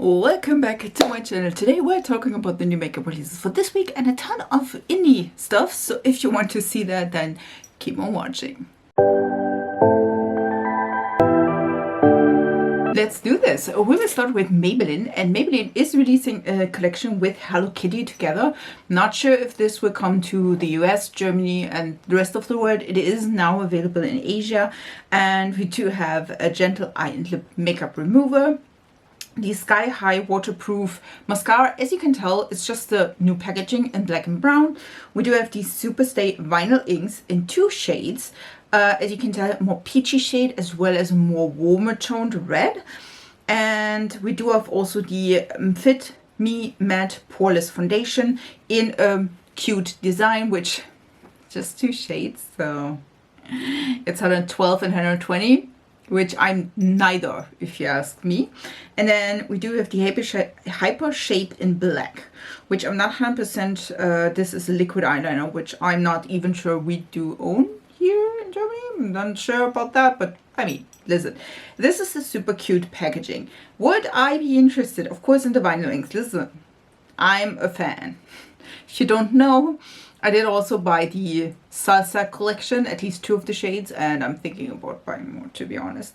Welcome back to my channel. Today we're talking about the new makeup releases for this week and a ton of indie stuff. So if you want to see that, then keep on watching. Let's do this. We will start with Maybelline, and Maybelline is releasing a collection with Hello Kitty together. Not sure if this will come to the US, Germany and the rest of the world. It is now available in Asia, and we do have a gentle eye and lip makeup remover. The Sky High waterproof mascara. As you can tell, it's just the new packaging in black and brown. We do have the Superstay vinyl inks in two shades. As you can tell, more peachy shade as well as a more warmer toned red. And we do have also the Fit Me Matte Poreless Foundation in a cute design, which just two shades. So it's 112 and 120. Which I'm neither, if you ask me. And then we do have the Hyper Shape in black, which I'm not 100%, this is a liquid eyeliner, which I'm not even sure we do own here in Germany. I'm not sure about that, but I mean, listen, this is a super cute packaging. Would I be interested? Of course, in the vinyl inks. Listen, I'm a fan. If you don't know, I did also buy the Salsa collection, at least two of the shades, and I'm thinking about buying more, to be honest.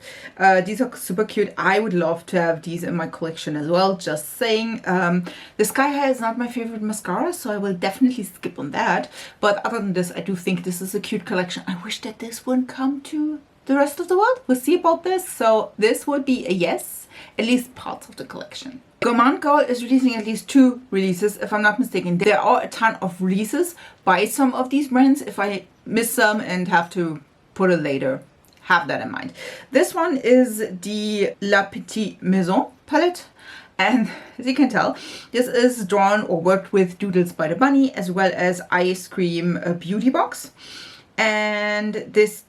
These are super cute. I would love to have these in my collection as well, just saying. The Sky High is not my favorite mascara, so I will definitely skip on that. But other than this, I do think this is a cute collection. I wish that this wouldn't come to the rest of the world. We'll see about this. So this would be a yes, at least parts of the collection. Gourmande Girl is releasing at least two releases, if I'm not mistaken. There are a ton of releases by some of these brands. If I miss some and have to put it later, have that in mind. This one is the La Petite Maison palette. And as you can tell, this is drawn or worked with Doodles by the Bunny as well as Eyescreambeautybox. And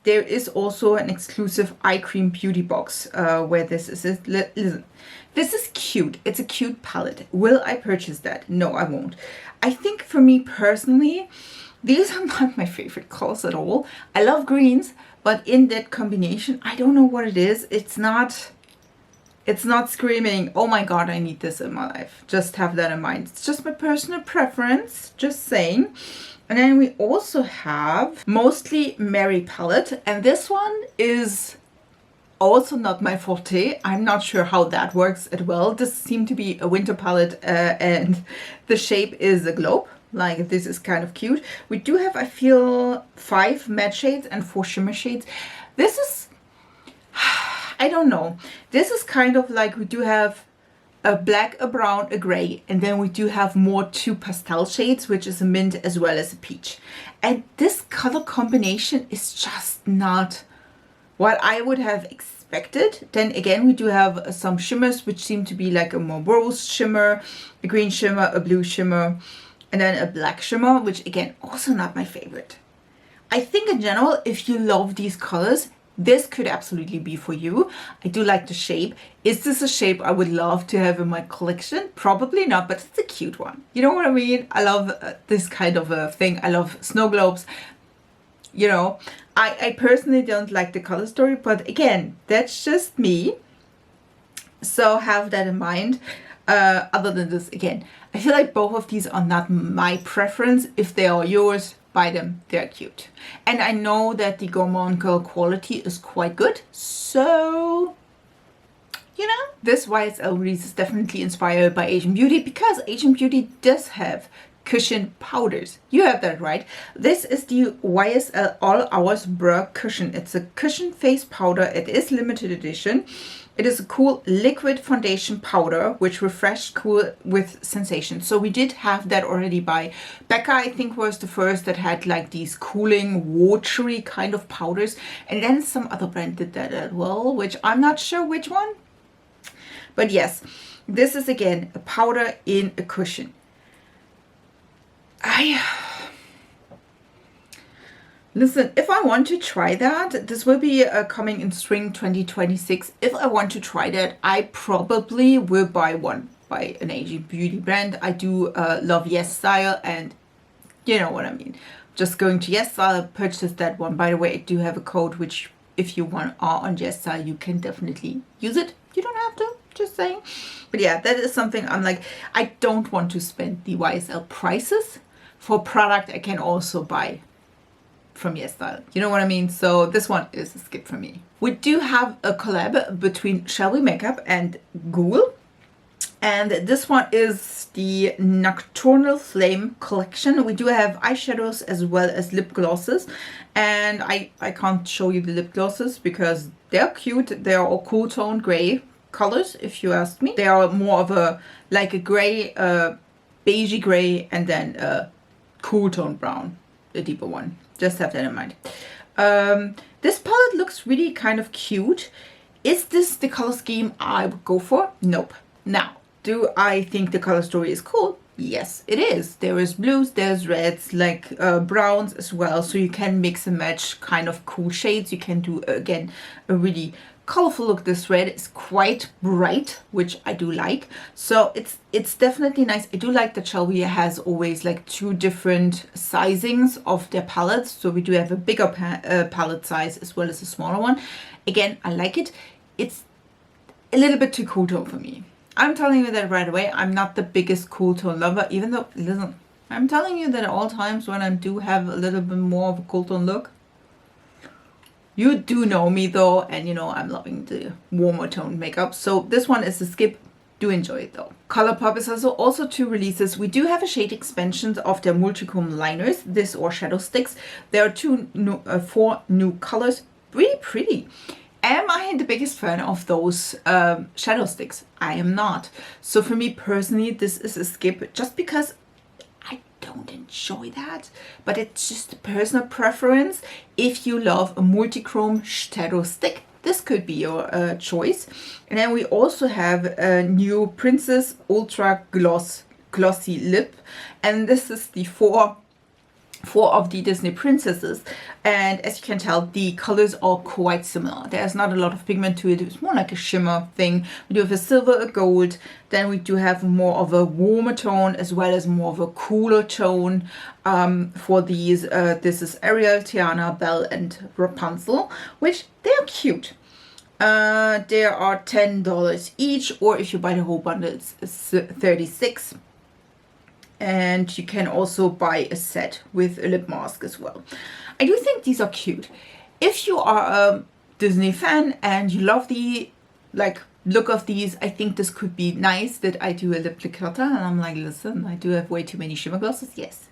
there is also an exclusive Eyescreambeautybox where this is. Listen, this is cute. It's a cute palette. Will I purchase that? No, I won't. I think for me personally, these are not my favorite colors at all. I love greens, but in that combination, I don't know what it is. It's not screaming, oh my god, I need this in my life. Just have that in mind. It's just my personal preference, just saying. And then we also have Mostly Merry palette, and this one is also not my forte. I'm not sure how that works as well. This seemed to be a winter palette, and the shape is a globe. Like, this is kind of cute. We do have, I feel, 5 matte shades and 4 shimmer shades. This is, I don't know. This is kind of like, we do have a black, a brown, a gray, and then we do have more 2 pastel shades, which is a mint as well as a peach. And this color combination is just not what I would have expected. Then again, we do have some shimmers, which seem to be like a more rose shimmer, a green shimmer, a blue shimmer, and then a black shimmer, which again, also not my favorite. I think in general, if you love these colors, this could absolutely be for you. I do like the shape. Is this a shape I would love to have in my collection? Probably not, but it's a cute one. You know what I mean? I love this kind of a thing. I love snow globes. You know, I personally don't like the color story, but again, that's just me. So have that in mind. Other than this, again, I feel like both of these are not my preference. If they are yours, buy them. They're cute. And I know that the Gourmande Girl quality is quite good. So, you know, this YSL release is definitely inspired by Asian Beauty, because Asian Beauty does have cushion powders. You have that right. This is the YSL All Hours Bruh Cushion. It's a cushion face powder. It is limited edition. It is a cool liquid foundation powder which refreshes cool with sensation. So we did have that already by Becca, I think was the first that had like these cooling watery kind of powders, and then some other brand did that as well, which I'm not sure which one. But yes, this is again a powder in a cushion. Listen, if I want to try that, this will be coming in spring 2026. If I want to try that, I probably will buy one by an Asian beauty brand. I do love Yes Style, and you know what I mean. Just going to Yes Style, purchase that one. By the way, I do have a code which if you are on Yes Style, you can definitely use it. You don't have to. just saying. But yeah, that is something I'm like, I don't want to spend the YSL prices for product I can also buy from YesStyle. You know what I mean? So this one is a skip for me. We do have a collab between Shall We Makeup and Google. And this one is the Nocturnal Flame collection. We do have eyeshadows as well as lip glosses. And I can't show you the lip glosses because they're cute. They are all cool tone gray colors, if you ask me. They are more of a, like a gray, beigey gray, and then a cool tone brown, the deeper one. Just have that in mind. This palette looks really kind of cute. Is this the color scheme I would go for? Nope. Now, do I think the color story is cool? Yes, it is. There is blues, there's reds, like browns as well. So you can mix and match kind of cool shades. You can do, again, a really colorful look. This red is quite bright, which I do like. So it's definitely nice. I do like that Shall We has always like 2 different sizings of their palettes. So we do have a bigger palette size as well as a smaller one. Again, I like it. It's a little bit too cool tone for me. I'm telling you that right away. I'm not the biggest cool tone lover, even though, listen, I'm telling you that at all times when I do have a little bit more of a cool tone look. You do know me though, and you know I'm loving the warmer tone makeup. So this one is a skip. Do enjoy it though. Colourpop is also 2 releases. We do have a shade expansion of their Multichrome liners, this or Shadow Stixs. There are 4 new colors. Really pretty. Am I the biggest fan of those Shadow Stixs? I am not. So for me personally, this is a skip just because I don't enjoy that. But it's just a personal preference. If you love a multichrome shadow stick, this could be your choice. And then we also have a new Princess Ultra Glossy Lip. And this is the four of the Disney princesses, and as you can tell, the colors are quite similar. There's not a lot of pigment to it. It's more like a shimmer thing. We do have a silver, a gold, then we do have more of a warmer tone as well as more of a cooler tone for these. This is Ariel, Tiana, Belle, and Rapunzel, which they're cute. They are $10 each, or if you buy the whole bundle, it's $36. And you can also buy a set with a lip mask as well. I do think these are cute. If you are a Disney fan and you love the look of these, I think this could be nice that I do a lip declutter. And I'm like, listen, I do have way too many shimmer glosses. Yes,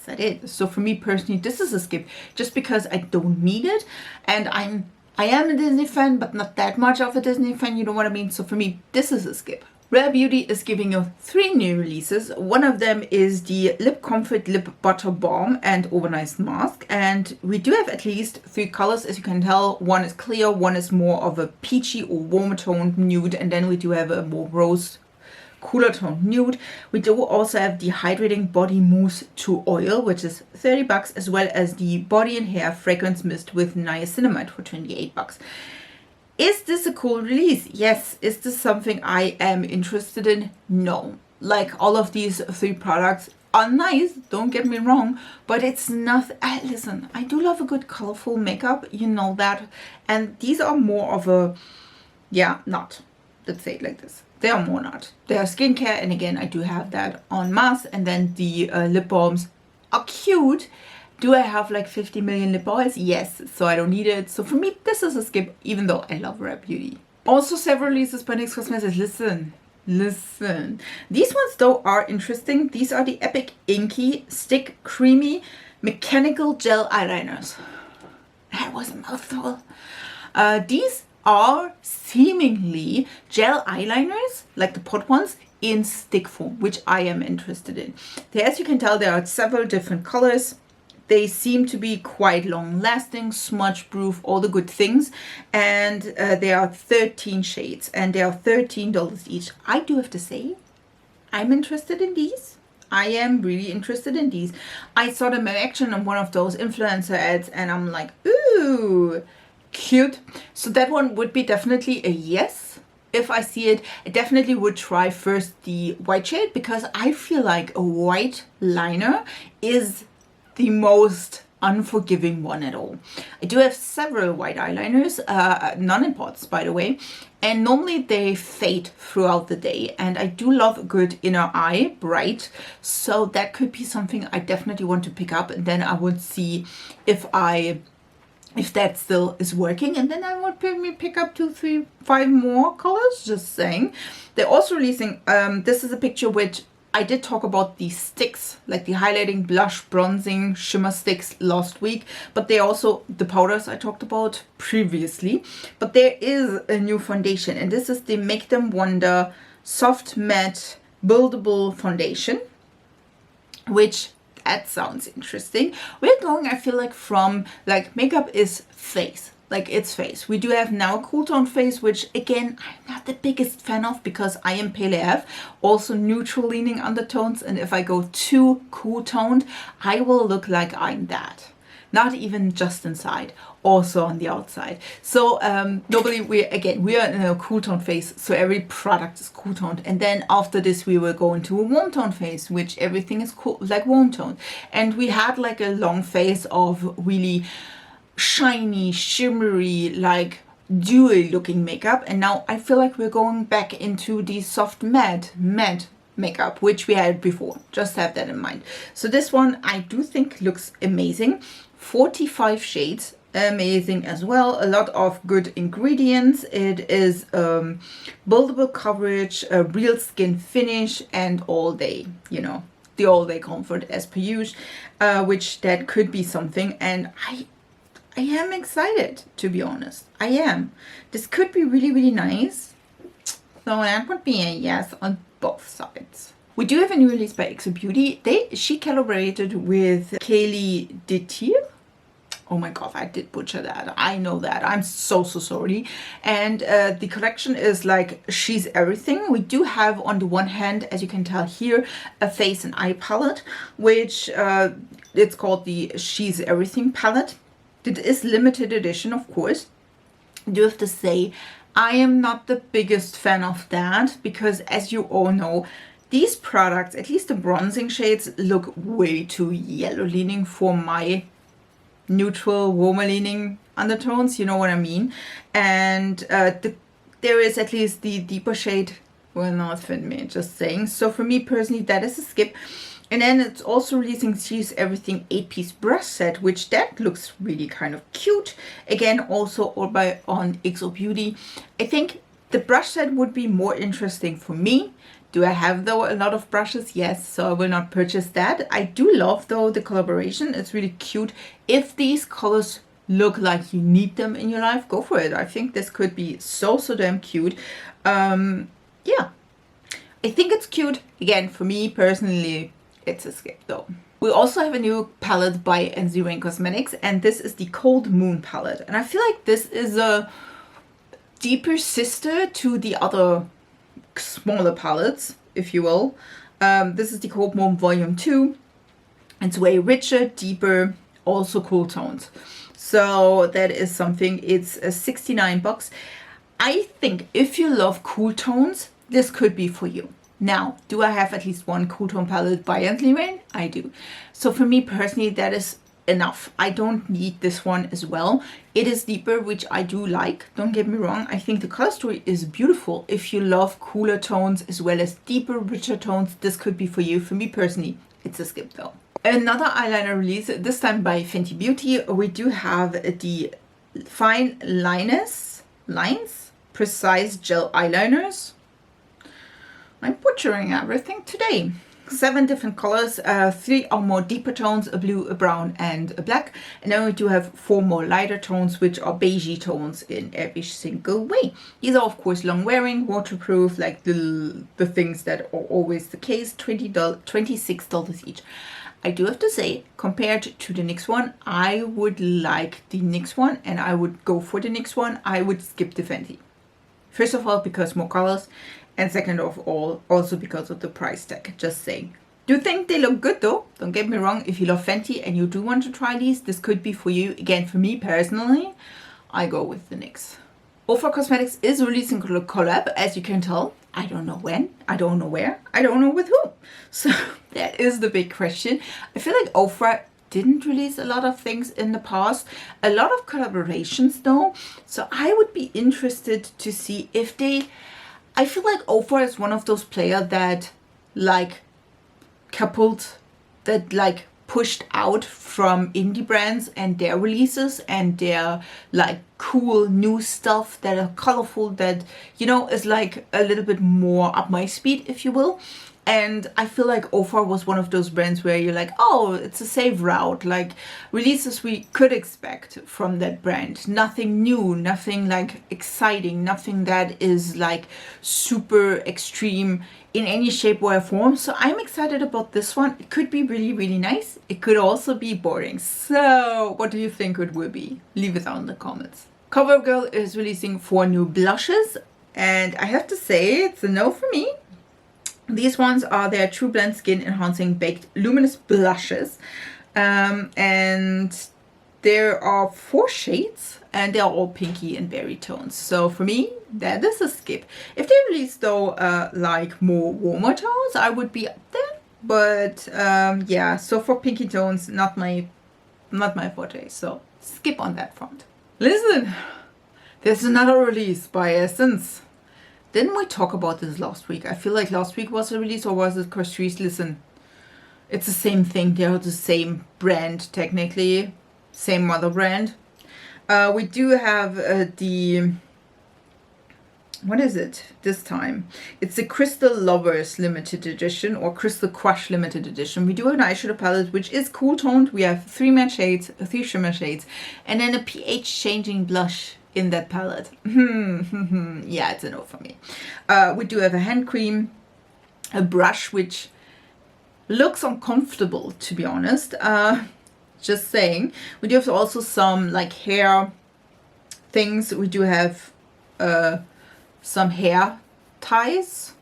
I did. So for me personally, this is a skip just because I don't need it. And I am a Disney fan, but not that much of a Disney fan, you know what I mean? So for me, this is a skip. Rare Beauty is giving you 3 new releases. One of them is the Lip Comfort Lip Butter Balm and Overnight Mask. And we do have at least 3 colors, as you can tell. One is clear, one is more of a peachy or warmer toned nude, and then we do have a more rose cooler toned nude. We do also have the Hydrating Body Mousse to Oil, which is $30, as well as the Body and Hair Fragrance Mist with Niacinamide for $28. Is this a cool release? Yes. Is this something I am interested in? No. Like, all of these 3 products are nice, don't get me wrong, but it's not, listen, I do love a good colorful makeup, you know that, and these are more of a, not, let's say it like this. They are more not. They are skincare, and again, I do have that en masse, and then the lip balms are cute. Do I have like 50 million lip oils? Yes, so I don't need it. So for me, this is a skip, even though I love Rare Beauty. Also, several releases by NYX Cosmetics. Listen. These ones, though, are interesting. These are the Epic Inky Stick Creamy Mechanical Gel Eyeliners. That was a mouthful. These are seemingly gel eyeliners, like the pot ones, in stick form, which I am interested in. As you can tell, there are several different colors. They seem to be quite long lasting, smudge proof, all the good things. And there are 13 shades and they are $13 each. I do have to say, I'm interested in these. I am really interested in these. I saw them in action on one of those influencer ads and I'm like, ooh, cute. So that one would be definitely a yes. If I see it, I definitely would try first the white shade because I feel like a white liner is the most unforgiving one at all. I do have several white eyeliners, none in pots by the way, and normally they fade throughout the day, and I do love a good inner eye, bright, so that could be something I definitely want to pick up, and then I would see if that still is working, and then I would pick up 2, 3, 5 more colors, just saying. They're also releasing, this is a picture which I did talk about the sticks, like the highlighting, blush, bronzing, shimmer sticks last week, but they also, the powders I talked about previously. But there is a new foundation, and this is the Make Them Wonder Soft Matte Buildable Foundation, which, that sounds interesting. We're going, I feel like, from, like, makeup is face. Like, it's face. We do have now a cool tone face, which again, I'm not the biggest fan of because I am pale AF. Also neutral leaning undertones, and if I go too cool toned, I will look like I'm that. Not even just inside, also on the outside. So normally we are in a cool tone face, so every product is cool toned. And then after this we will go into a warm tone face, which everything is cool, like warm toned. And we had like a long phase of really shiny, shimmery, like dewy looking makeup, and now I feel like we're going back into the soft matte makeup, which we had before. Just have that in mind. So this one I do think looks amazing. 45 shades, amazing as well. A lot of good ingredients. It is buildable coverage, a real skin finish, and all day, you know, the all day comfort as per usual, which that could be something. And I am excited, to be honest. I am. This could be really, really nice. So that would be a yes on both sides. We do have a new release by XO Beauty. She collaborated with Kaylee Detier. Oh my god, I did butcher that. I know that. I'm so sorry. And the collection is like She's Everything. We do have on the one hand, as you can tell here, a face and eye palette, which it's called the She's Everything palette. It is limited edition, of course. I do have to say, I am not the biggest fan of that because, as you all know, these products, at least the bronzing shades, look way too yellow leaning for my neutral, warmer leaning undertones, you know what I mean? And there is at least the deeper shade will not fit me, just saying. So for me personally, that is a skip. And then it's also releasing She's Everything 8-piece brush set, which that looks really kind of cute. Again, also all by on XO Beauty. I think the brush set would be more interesting for me. Do I have, though, a lot of brushes? Yes, so I will not purchase that. I do love, though, the collaboration. It's really cute. If these colors look like you need them in your life, go for it. I think this could be so damn cute. Yeah, I think it's cute. Again, for me personally, it's a skip though. We also have a new palette by Ensley Cosmetics, and this is the Cold Moon palette. And I feel like this is a deeper sister to the other smaller palettes, if you will. This is the Cold Moon Volume 2. It's way richer, deeper, also cool tones. So that is something. It's a $69. I think if you love cool tones, this could be for you. Now, do I have at least one cool tone palette by Ensley? I do. So for me personally, that is enough. I don't need this one as well. It is deeper, which I do like. Don't get me wrong. I think the color story is beautiful. If you love cooler tones as well as deeper, richer tones, this could be for you. For me personally, it's a skip though. Another eyeliner release, this time by Fenty Beauty. We do have the Fine Linez Precise Gel Eyeliners. I'm butchering everything today. 7 different colors, 3 or more deeper tones, a blue, a brown, and a black. And then we do have 4 more lighter tones, which are beigey tones in every single way. These are, of course, long wearing, waterproof, like the things that are always the case. $26 each. I do have to say, compared to the NYX one, I would like the NYX one, and I would go for the NYX one. I would skip the Fenty. First of all, because more colors. And second of all, also because of the price tag, just saying. Do think they look good though, don't get me wrong. If you love Fenty and you do want to try these, this could be for you. Again, for me personally, I go with the NYX. Ofra Cosmetics is releasing a collab, as you can tell. I don't know when, I don't know where, I don't know with who. So that is the big question. I feel like Ofra didn't release a lot of things in the past, a lot of collaborations though. So I would be interested to see if they, I feel like Ofra is one of those players that like coupled, that like pushed out from indie brands and their releases and their like cool new stuff that are colorful, that, you know, is like a little bit more up my speed, if you will. And I feel like Ofra was one of those brands where you're like, oh, it's a safe route, like releases we could expect from that brand. Nothing new, nothing like exciting, nothing that is like super extreme in any shape or form. So I'm excited about this one. It could be really, really nice. It could also be boring. So what do you think it will be? Leave it down in the comments. Covergirl is releasing 4 new blushes, and I have to say it's a no for me. These ones are their Trublend Skin Enhancing Baked Luminous Blushes. And there are 4 shades and they're all pinky and berry tones. So for me, that is a skip. If they release though like more warmer tones, I would be up there. But yeah, so for pinky tones, not my forte. So skip on that front. Listen, there's another release by Essence. Didn't we talk about this last week? I feel like last week was a release, or was it Crystallize? Listen, it's the same thing. They're the same brand, technically. Same mother brand. We do have the... What is it this time? It's the Crystal Lovers Limited Edition, or Crystal Crush Limited Edition. We do have an eyeshadow palette, which is cool toned. We have 3 matte shades, 3 shimmer shades, and then a pH changing blush in that palette. Yeah, it's a no for me. We do have a hand cream, a brush, which looks uncomfortable, to be honest. Just saying. We do have also some like hair things. We do have some hair ties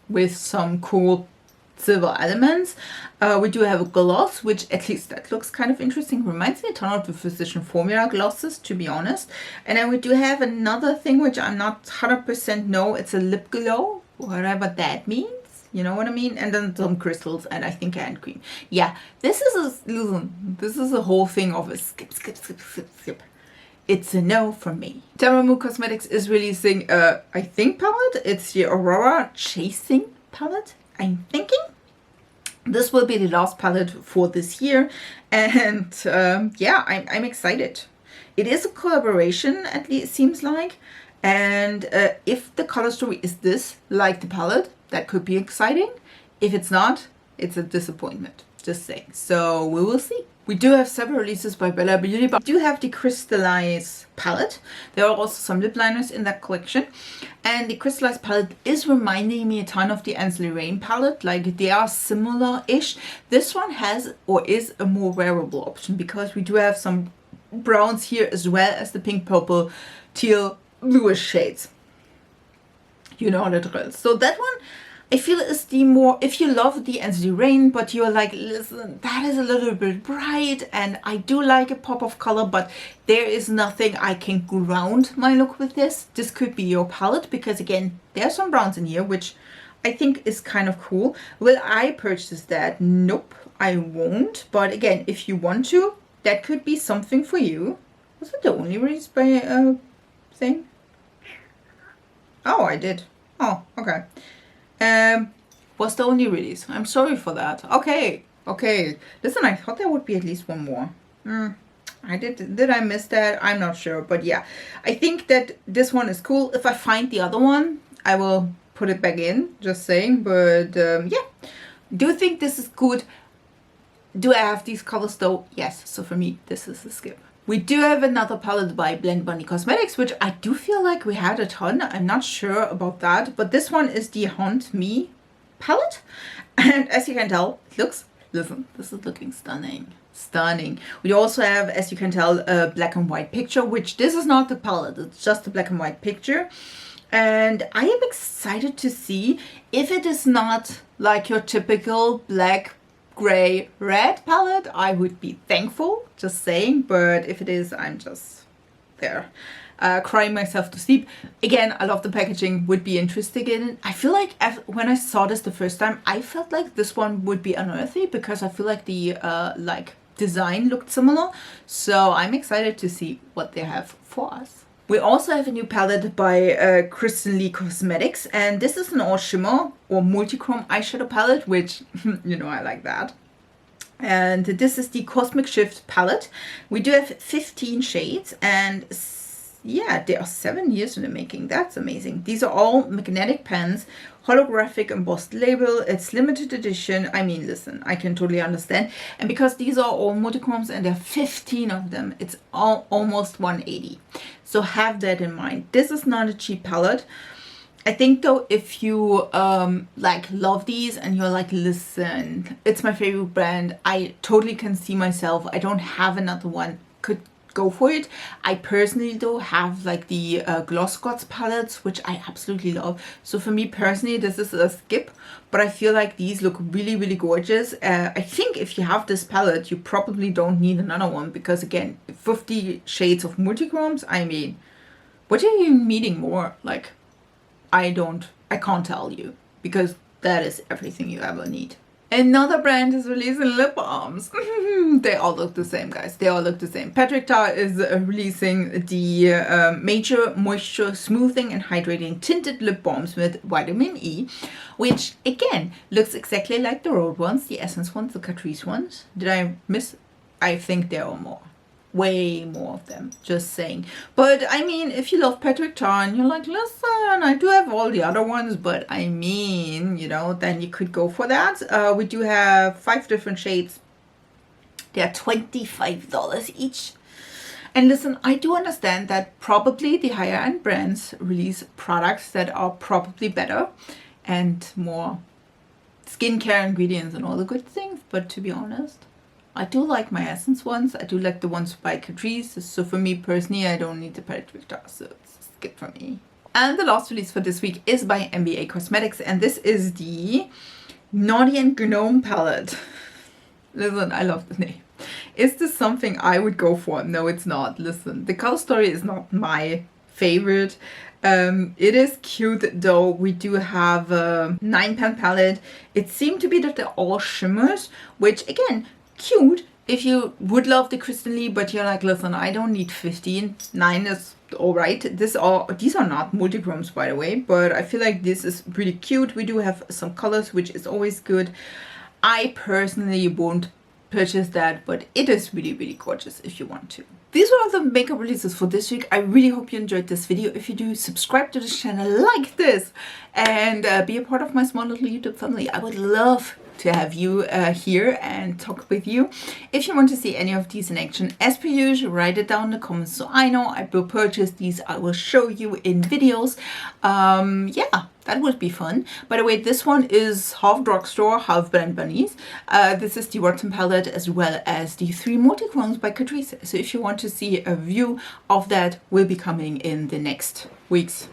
with some cool silver elements. We do have a gloss, which at least that looks kind of interesting. Reminds me a ton of the Physician Formula glosses, to be honest. And then we do have another thing, which I'm not 100% know. It's a lip glow, whatever that means. You know what I mean? And then some crystals and I think hand cream. Yeah, this is a whole thing of a skip. It's a no from me. Tamamu Cosmetics is releasing a, I think, palette. It's the Aurora Chasing palette, I'm thinking. This will be the last palette for this year. And yeah, I'm excited. It is a collaboration, at least it seems like. And if the color story is this, like the palette, that could be exciting. If it's not, it's a disappointment. Just saying. So we will see. We do have several releases by Bella Beauty, but we do have the Crystallize palette. There are also some lip liners in that collection. And the Crystallize palette is reminding me a ton of the Ensley Rain palette. Like, they are similar-ish. This one has, or is, a more wearable option, because we do have some browns here as well as the pink, purple, teal, bluish shades. You know the drill. So that one, I feel, is the more, if you love the Ensley Rain, but you're like, listen, that is a little bit bright, and I do like a pop of color, but there is nothing I can ground my look with this. This could be your palette, because again, there are some browns in here, which I think is kind of cool. Will I purchase that? Nope, I won't. But again, if you want to, that could be something for you. Was it the only release by thing? Oh, I did. Oh, okay. Was the only release. I'm sorry for that. Okay. Listen, I thought there would be at least one more. Did I miss that? I'm not sure. But yeah, I think that this one is cool. If I find the other one, I will put it back in. Just saying. But yeah. Do you think this is good? Do I have these colors though? Yes. So for me, this is a skip. We do have another palette by Blendbunny Cosmetics, which I do feel like we had a ton. I'm not sure about that, but this one is the Haunt Me palette. And as you can tell, it looks, listen, this is looking stunning. Stunning. We also have, as you can tell, a black and white picture, which this is not the palette. It's just a black and white picture. And I am excited to see if it is not like your typical black, gray, red palette. I would be thankful, just saying, but if it is, I'm just there crying myself to sleep. Again, I love the packaging, would be interested in it. I feel like when I saw this the first time, I felt like this one would be unearthly, because I feel like the like design looked similar. So I'm excited to see what they have for us. We also have a new palette by Kristen Leigh Cosmetics, and this is an all shimmer or multichrome eyeshadow palette, which you know I like that. And this is the Cosmic Shift palette. We do have 15 shades, and yeah, they are 7 years in the making. That's amazing. These are all magnetic pens, holographic embossed label. It's limited edition. I mean, listen, I can totally understand. And because these are all multichromes and there are 15 of them, it's almost 180. So have that in mind. This is not a cheap palette. I think though, if you like love these and you're like, listen, it's my favorite brand, I totally can see myself, I don't have another one, could go for it. I personally though have like the Gloss Gods palettes, which I absolutely love. So for me personally, this is a skip, but I feel like these look really, really gorgeous. I think if you have this palette, you probably don't need another one, because again, 50 shades of multichromes, I mean, what are you needing more? Like, I can't tell you, because that is everything you ever need. Another brand is releasing lip balms. They all look the same, guys. They all look the same. Petite is releasing the Major Moisture Smoothing and Hydrating Tinted Lip Balms with vitamin E, which again looks exactly like the Rhode ones, the Essence ones, the Catrice ones. Did I miss? I think there are more. Way more of them, just saying. But I mean, if you love Petite and you're like, listen, I do have all the other ones, but I mean, you know, then you could go for that. We do have 5 different shades. They are $25 each. And listen, I do understand that probably the higher end brands release products that are probably better and more skincare ingredients and all the good things, but to be honest, I do like my Essence ones. I do like the ones by Catrice. So for me personally, I don't need the Petite, so it's a skip for me. And the last release for this week is by MBA Cosmetics, and this is the Naughty and Gnome palette. Listen, I love the name. Is this something I would go for? No, it's not. Listen, the color story is not my favorite. It is cute though. We do have a 9-pan palette. It seemed to be that they're all shimmers, which again, cute if you would love the Kristen Leigh, but you're like, listen, I don't need 15. 9 is all right. These are not multichromes, by the way, but I feel like this is pretty cute. We do have some colors, which is always good. I personally won't purchase that, but it is really, really gorgeous if you want to. These were all the makeup releases for this week. I really hope you enjoyed this video. If you do, subscribe to this channel, like this, and be a part of my small little YouTube family. I would love to have you here and talk with you. If you want to see any of these in action, as per usual, write it down in the comments so I know. I will purchase these. I will show you in videos. Yeah, that would be fun. By the way, this one is half drugstore, half Blendbunny. This is the Rotten palette as well as the 3 multichromes by Catrice. So if you want to see a view of that, will be coming in the next weeks.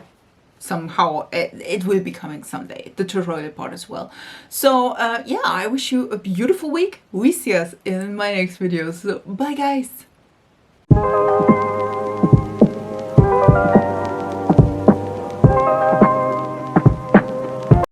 Somehow it will be coming someday, the tutorial part as well. So yeah, I wish you a beautiful week. We see us in my next video. So bye guys.